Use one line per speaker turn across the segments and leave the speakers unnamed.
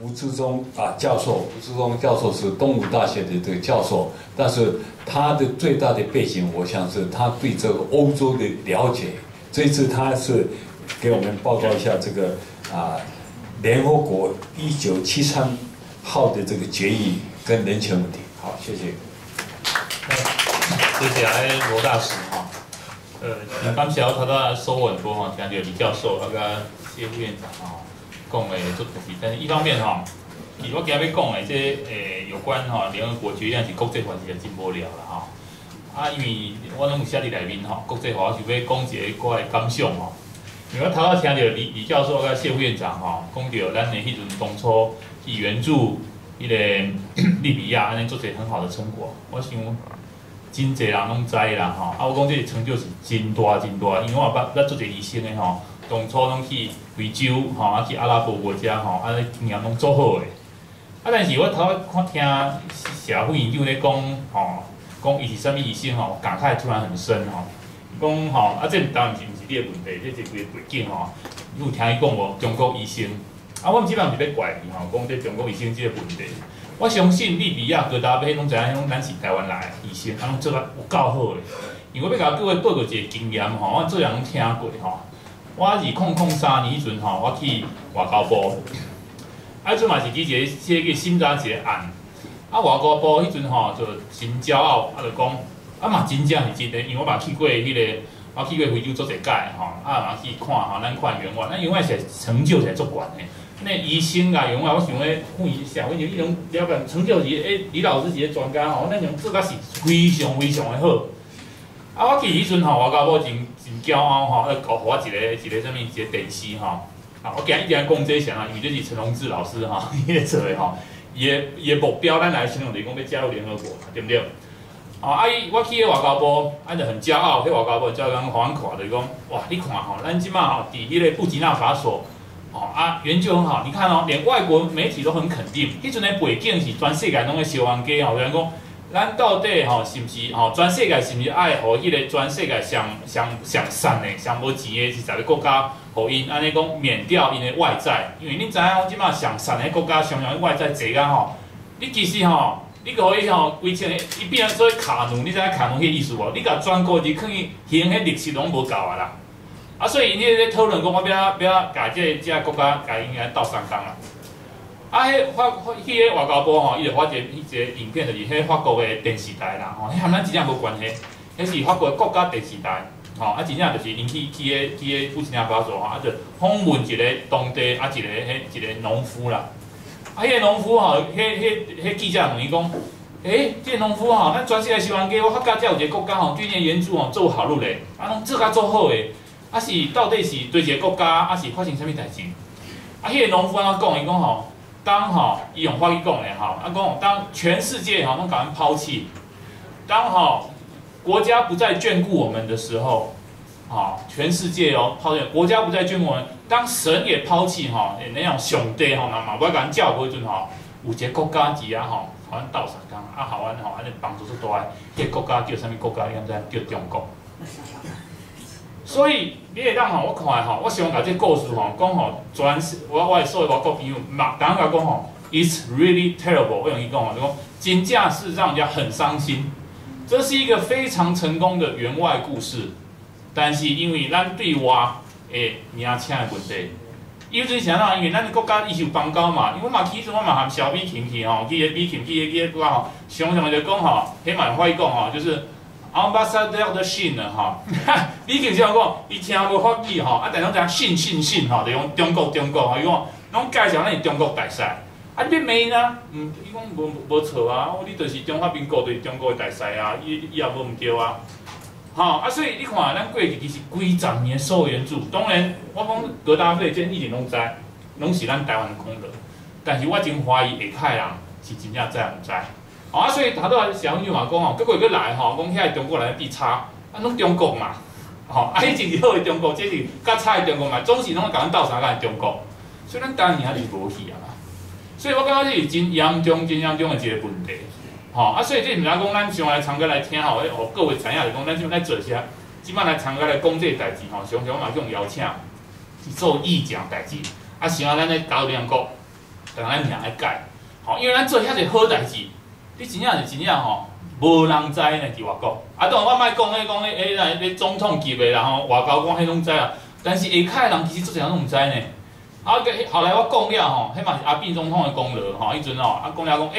吴志忠教授，吴志忠教授是东吴大学的这个教授，但是他的最大的背景，我想是他对这个欧洲的了解。这一次他是给我们报告一下这个联合国1973号的这个决议跟人权问题。好，谢谢。
谢谢罗大使哈。感谢我头仔收获很多哈，听到李教授那个谢副院长哈讲的足特别，但是一方面哈，我今日要讲的这有关联合国决议是国际法是真无聊啦哈。因为我拢有写伫内面吼，国际法我想要讲一个我的感想吼。因为我头仔听到李教授甲谢副院长吼讲到咱的迄阵当初去援助迄个利比亚安尼做一个很好的成果，我想。真侪人拢知啦吼，我讲这个成就是真大真大，因为我捌做一个医生的吼，当初拢去非洲吼，去阿拉伯国家吼，经验拢做好的。但是我头仔听社会研究咧讲吼，讲伊是啥物医生吼，感慨突然很深吼。讲吼，这当然毋是你的问题，这是规个背景吼。你有听伊讲无？中国医生，我们基本上是要怪伊吼，讲这中国医生这个问题。我相信利比亚、戈达贝拢知影，拢咱是台湾来的医生，拢做得有够好的。因为要甲各位报告一个经验吼，我做人拢听过吼。我2003年迄阵吼，我去外交部，迄阵嘛是去写个审查一个案，外交部迄阵吼就真骄傲，就讲嘛真正是真的，因为我嘛去过我去过非洲做一届吼，嘛去看吼，咱看员外，咱员外是成就是足悬的。那医生啊，员外，我想要看伊社会就迄种了解成就是李老师是个专家吼，咱种做甲是非常非常的好。我去迄阵吼，外交部真骄傲吼，互我一个啥物一个电视吼。我今日一定要讲这些啊，因为这是陈荣志老师吼，伊咧做的吼，伊的目标，咱来形容就是讲要加入联合国，对不对？我去迄外交部，就很骄傲，迄外交部叫人互阮看，就是讲，哇，你看吼，咱即马吼，伫迄个布吉纳法索。研究很好，你看连外国媒体都很肯定。迄阵的背景是全世界拢在烧红鸡吼，有人讲，咱到底是毋是全世界是毋是爱互迄个全世界上善的、上无钱的是啥个国家，互因安尼讲免掉因的外债？因为你知影即马上善的国家常常外债济啊吼，你其实你可以规清伊变做卡奴，你知影卡奴迄个意思无？你甲转过去，可以还迄利息拢无够啊啦。所以因咧讨论讲，我要甲这国家甲应该斗相共啦。迄个外交部吼，伊就发一个影片，就是迄法国的电视台啦，迄和咱真正无关系，迄是法国国家电视台，真正就是因去布吉纳法索就访问一个当地一个农夫啦。迄个农夫迄记者问伊讲，这个农夫咱全世界烧红鸡，我发觉有一个国家对这援助做好路咧，拢做甲做好诶。是到底是对一个国家，是发生啥物代志？迄个农夫安怎讲？伊讲当伊用法语讲咧讲当全世界拢甲咱抛弃，当国家不再眷顾我们的时候，全世界抛弃国家不再眷顾我们，当神也抛弃那种上帝嘛不要甲咱照顾迄阵有一个国家是互阮斗相共，互阮安尼帮助足大个，迄个国家叫啥物国家？你敢知？叫中国。所以你会当我看我希望甲这故事讲全我的所有外国朋友，当甲讲it's really terrible。我用伊讲就讲真正是让人家很伤心。这是一个非常成功的员外故事，但是因为咱对外的名声的问题，有阵啥啦？因为咱国家伊是有邦交嘛，因为我嘛去阵我嘛含小米琴去去个米琴去个国常常就讲迄嘛法语讲就是ambassadeur de Chine 米琴怎讲？伊听无法语但拢知信就用中国伊讲拢介绍咱是中国大使。你要骂呢？伊讲无错啊，你就是中华民国对中国的大使啊，伊也无毋对啊。所以你看，咱过去其实几十年所有援助，当然我讲戈达费这一定拢知，拢是咱台湾的功劳。但是我真怀疑下骹人是真正知毋知？所以头拄小朋友嘛讲结果来讲遐中国人必差，拢中国嘛。迄真是好的中国，这是较差的中国嘛，总是拢甲咱斗相共的中国。所以咱台湾人还是无去啊。所以我感觉这是真严重的一个问题。所以这毋是讲咱上来参加来听互各位知影，就讲咱即摆来做啥，即摆来参加来讲这个代志常常嘛用邀请去做议讲代志，想咱咧交联合国，但咱命爱改，吼，因为咱做遐侪好代志，你真正是真正吼，无人知呢伫外国。啊，当然我莫讲迄总统级的啦吼，外交讲迄拢知啊，但是下骹的人其实做侪人拢毋知呢。啊，后来我讲了吼，迄嘛是阿扁总统的功劳吼，迄阵吼，啊讲了讲，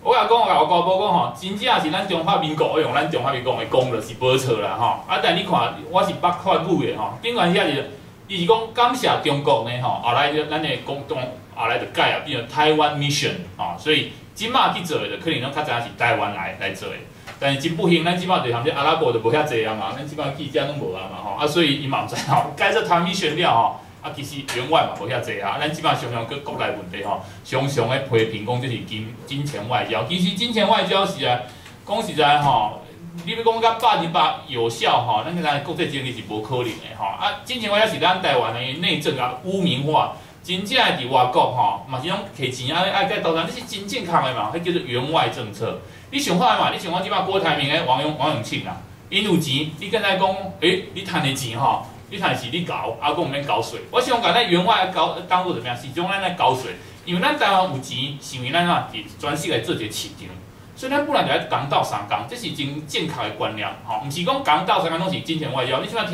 我也讲外交部讲吼，真正是咱中华民国用咱中华民国的功劳是无错啦吼。啊，但你看，我是捌法语的吼，顶悬遐是，伊是讲感谢中国呢吼，后来咱的广东后来就改啊，变成台湾 mission 吼，所以即马去做的就可能拢较知影是台湾来做的。但是真不幸，咱即马就含这阿拉伯就无遐济啊嘛，咱即马记者拢无啊嘛吼，啊所以伊嘛毋知吼，改做台湾 mission 了吼。啊，其实员外嘛无遐济啊，咱即摆常常去国内问题吼，常常咧批评讲这是金钱外交。其实金钱外交是啊，讲实在吼，你要讲甲100%有效吼，咱咱国际经济是无可能的吼。啊，金钱外交是咱台湾的内政啊污名化，真正伫外国吼，嘛是拢摕钱爱甲投资，这是真正确的嘛，迄叫做员外政策。你想看嘛？你想看即摆郭台铭诶王永庆啊，因有钱，你刚才讲，你趁的钱吼。你看是你搞，啊，讲毋免交税。我希望把咱员外搞当做怎么样？是种咱来交税，因为咱台湾有钱，是因为咱啊伫全世界做一个市场，所以咱本来就爱公斗相共，这是真正确的观念，吼，毋是讲公斗相共拢是金钱外交。你即摆听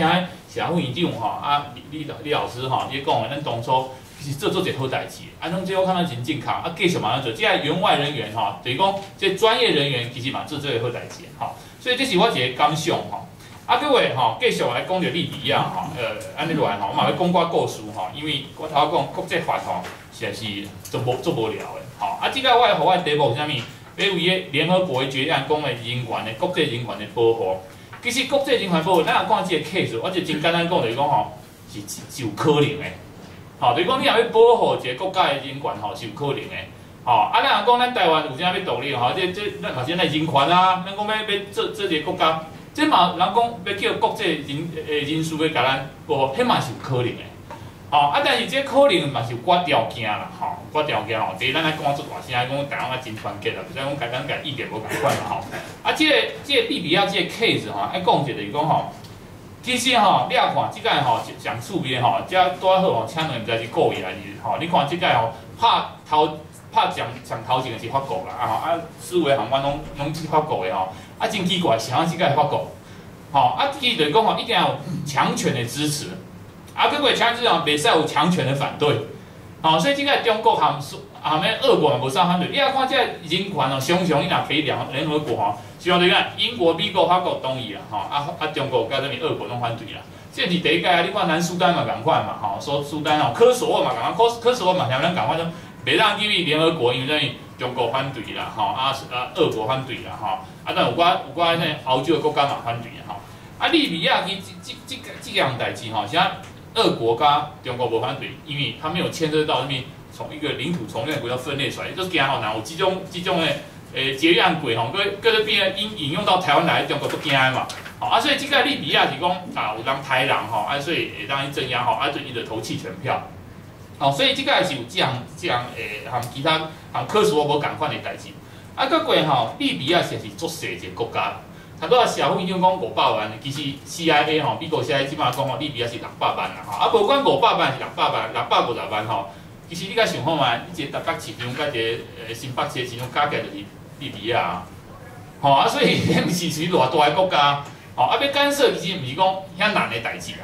社会院长吼，啊，李老师吼，伊讲的，咱当初其实做一个好代志，啊，拢最后看到真正确，啊，继续慢慢做。即个员外人员吼，就是讲这专业人员其实嘛做这个好代志，吼，所以这是我一个感想吼。啊，各位吼，继续来讲着利比亚吼，安尼落来吼，我嘛要讲寡故事吼，因为我头讲国际法吼，实在是做无聊的吼。啊，即个我互我题目是啥物？要为个联合国的决议案讲的人权的国际人权的保护。其实国际人权保护，咱若看即个 case， 我就真简单讲就是讲吼，是有可能的。吼，就是讲你若要保护一个国家的人权吼，是有可能的。吼，啊，咱若讲咱台湾有啥要独立吼，这咱嘛是咱人权啊，咱讲要做一个国家。这嘛，人讲要叫国际人士要甲咱保护，迄嘛是有可能的。吼，啊，但是这可能嘛是有寡条件啦，吼，寡条件吼。第一，咱来讲做大声，讲台湾啊真团结啦，不是讲咱意见无共款嘛，吼。啊，这个利比亚这个 case 吼，爱讲一个就是讲吼，其实吼，你啊看即个吼上趣味吼，遮拄好吼，请两毋知是故意还是吼，你看即个吼拍上头前的是法国啦，啊，思维航班拢是法国的吼。啊，真奇怪，想要即个法国，吼，啊，伊就是讲吼，一定要有强权的支持，啊，各位强权啊，袂使有强权的反对，吼，所以即个中国含咩俄国嘛无啥反对，你啊看即个人权哦，常常你若可以联合国吼，像你看英国、美国、法国同意啦，吼，啊中国甲啥物俄国拢反对啦，这是第一届啊，你看南苏丹嘛共款嘛，吼，说苏丹哦，科索沃嘛共款，科索沃嘛像咱共款种，袂当入去联合国，因为啥物中国反对啦，吼，俄国反对啦，吼。啊，但有寡那欧洲的国家嘛反对吼。啊，利比亚这样代志吼，像俄国加中国无反对，因为它没有牵涉到什么从一个领土从那个国家分裂出来，就是惊吼，然后这种的决议案过吼，佮变引用到台湾来，中国都惊嘛。好啊，所以这个利比亚是讲啊，有人台人吼，啊，所以会当去镇压吼，啊，就伊就投弃权票。好，所以这个也是有这样和其他科索沃无共款的代志。啊，佮过吼，利比亚实是足细一个国家。头拄啊，社会院长讲500万，其实 CIA 吼，美国 CIA 即马讲吼，利比亚是600万啦吼。啊，無管500万是600万，650万吼，其實你甲想看嘛，一個台北市場甲一個新北市市場加起來就是利比亞，吼啊，所以迄毋是屬於偌大個國家，吼啊，要干涉其實毋是講遐難的代志啦。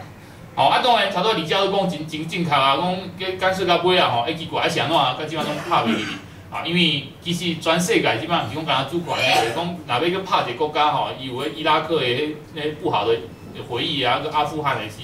吼啊，當然頭拄李教授講真正確啊，講干涉到尾啊，吼，奇怪是安怎啊，甲即馬攏拍袂入去。啊，因為其實全世界基本上毋是講干那主權誒，就是講若要去拍一個國家吼，伊有迄伊拉克誒迄不好的回憶啊，個阿富汗誒是，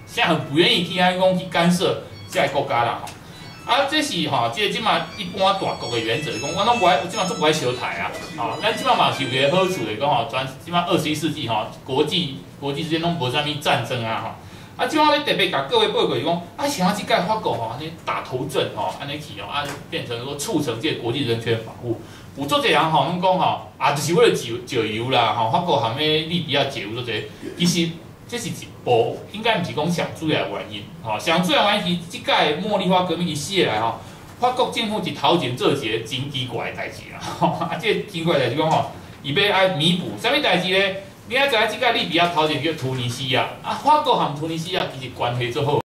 現在很不願意去安講去干涉這個國家啦吼。啊，這是吼，即個即馬一般大國誒原則，講我攏無愛，即馬足無愛相台啊。吼，咱即馬嘛是有一個好處嚟講吼，即馬21世紀吼，國際之間攏無啥物戰爭啊吼。啊，即擺咧特別甲各位報告是講，啊，像啊即屆法國吼，安尼打頭陣吼，安尼去吼，啊變成說促成這個國際人權保護。有足濟人吼，攏講吼，啊，就是為了石油啦，吼，法國含咩利比亞石油足濟，其實這是一部應該毋是講上主要的原因，吼，上主要原因是即屆茉莉花革命一起來吼，法國政府一頭前做一個真奇怪的代志啦，吼，啊，這個奇怪的代志講吼，伊要愛彌補啥物代志咧？你要知影即個利比亞頭前叫突尼西亞，啊，法國和突尼西亞其實關係最好。